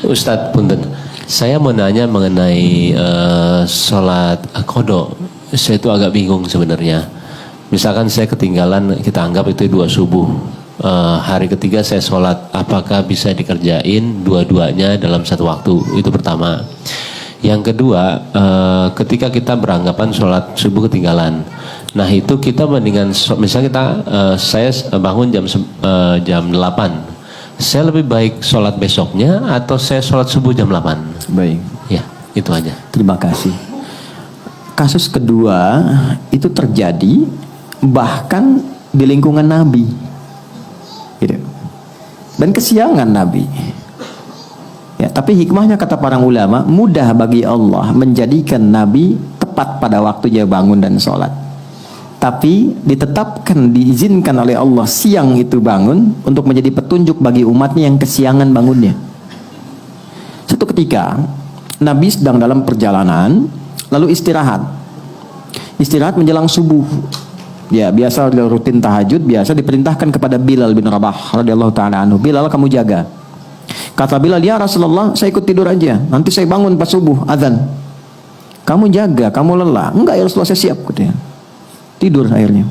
Ustadz punten, saya mau nanya mengenai sholat qada. Saya itu agak bingung sebenarnya. Misalkan saya ketinggalan, kita anggap itu 2 subuh. Hari ketiga saya sholat, apakah bisa dikerjain dua-duanya dalam satu waktu? Itu pertama. Yang kedua, ketika kita beranggapan sholat subuh ketinggalan, nah itu kita mendingan, misalnya kita, saya bangun jam 8, saya lebih baik sholat besoknya atau saya sholat subuh jam 8? Baik. Ya, itu aja. Terima kasih. Kasus kedua itu terjadi bahkan di lingkungan Nabi, gitu. Dan kesiangan Nabi. Ya, tapi hikmahnya kata para ulama, mudah bagi Allah menjadikan Nabi tepat pada waktunya bangun dan sholat. Tapi ditetapkan, diizinkan oleh Allah siang itu bangun untuk menjadi petunjuk bagi umatnya yang kesiangan bangunnya. Suatu ketika Nabi sedang dalam perjalanan, lalu istirahat menjelang subuh. Ya, biasa rutin tahajud, biasa diperintahkan kepada Bilal bin Rabah radhiyallahu taala anhu, Bilal, kamu jaga. Kata Bilal, ya Rasulullah, saya ikut tidur aja, nanti saya bangun pas subuh azan. Kamu jaga, kamu lelah. Enggak ya Rasulullah, saya siap, katanya. Tidur akhirnya.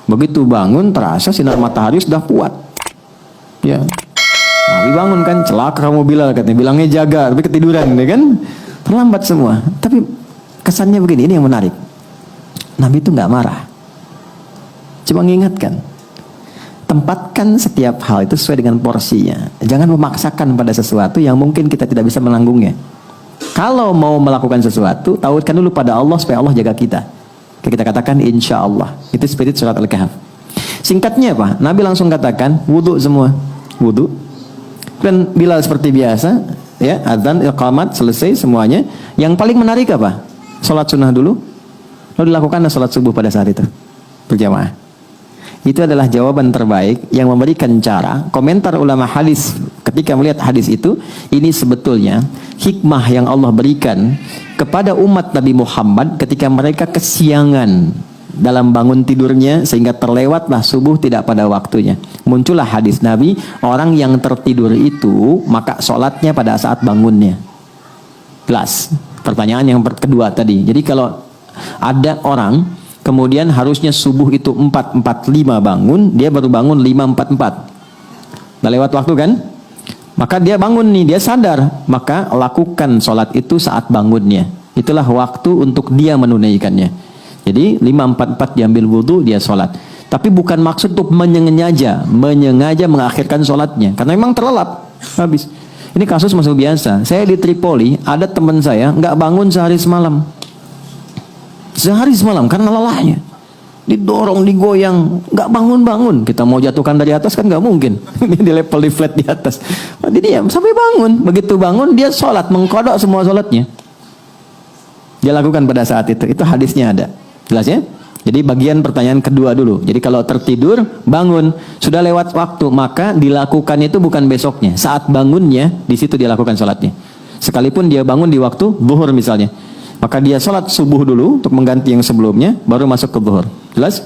Begitu bangun terasa sinar matahari sudah kuat. Ya. Nabi bangun kan, celaka kamu Bilal, katanya. Bilangnya jaga, tapi ketiduran, ya kan? Terlambat semua. Tapi kesannya begini, ini yang menarik. Nabi itu nggak marah. Cuma mengingatkan. Tempatkan setiap hal itu sesuai dengan porsinya. Jangan memaksakan pada sesuatu yang mungkin kita tidak bisa menanggungnya. Kalau mau melakukan sesuatu, tautkan dulu pada Allah supaya Allah jaga kita. Kita katakan insya Allah. Itu spirit surat Al-Kahf. Singkatnya apa? Nabi langsung katakan wudu semua. Wudu. Dan Bilal seperti biasa, ya, adzan, iqamat, selesai semuanya. Yang paling menarik apa? Salat sunnah dulu. Lalu dilakukan salat subuh pada saat itu berjamaah. Itu adalah jawaban terbaik yang memberikan cara. Komentar ulama hadis ketika melihat hadis itu, ini sebetulnya hikmah yang Allah berikan kepada umat Nabi Muhammad ketika mereka kesiangan dalam bangun tidurnya sehingga terlewatlah subuh tidak pada waktunya. Muncullah hadis Nabi, orang yang tertidur itu maka sholatnya pada saat bangunnya. Jelas. Pertanyaan yang kedua tadi. Jadi kalau ada orang kemudian harusnya subuh itu 4.45 bangun, dia baru bangun 5.44. Udah lewat waktu kan? Maka dia bangun nih, dia sadar, maka lakukan sholat itu saat bangunnya. Itulah waktu untuk dia menunaikannya. Jadi 5.44 diambil wudhu, dia sholat. Tapi bukan maksud untuk menyengaja mengakhirkan sholatnya, karena memang terlelap, habis. Ini kasus masuk biasa. Saya di Tripoli, ada teman saya nggak bangun sehari semalam. Sehari semalam karena lelahnya. Didorong, digoyang, nggak bangun-bangun. Kita mau jatuhkan dari atas kan nggak mungkin. Di level di flat di atas. Jadi dia sampai bangun. Begitu bangun dia sholat, mengkodok semua sholatnya. Dia lakukan pada saat itu. Itu hadisnya ada. Jelas ya? Jadi bagian pertanyaan kedua dulu. Jadi kalau tertidur, bangun, sudah lewat waktu, maka dilakukan itu bukan besoknya. Saat bangunnya, di situ dia lakukan sholatnya. Sekalipun dia bangun di waktu zuhur misalnya. Maka dia sholat subuh dulu untuk mengganti yang sebelumnya, baru masuk ke zuhur. Jelas?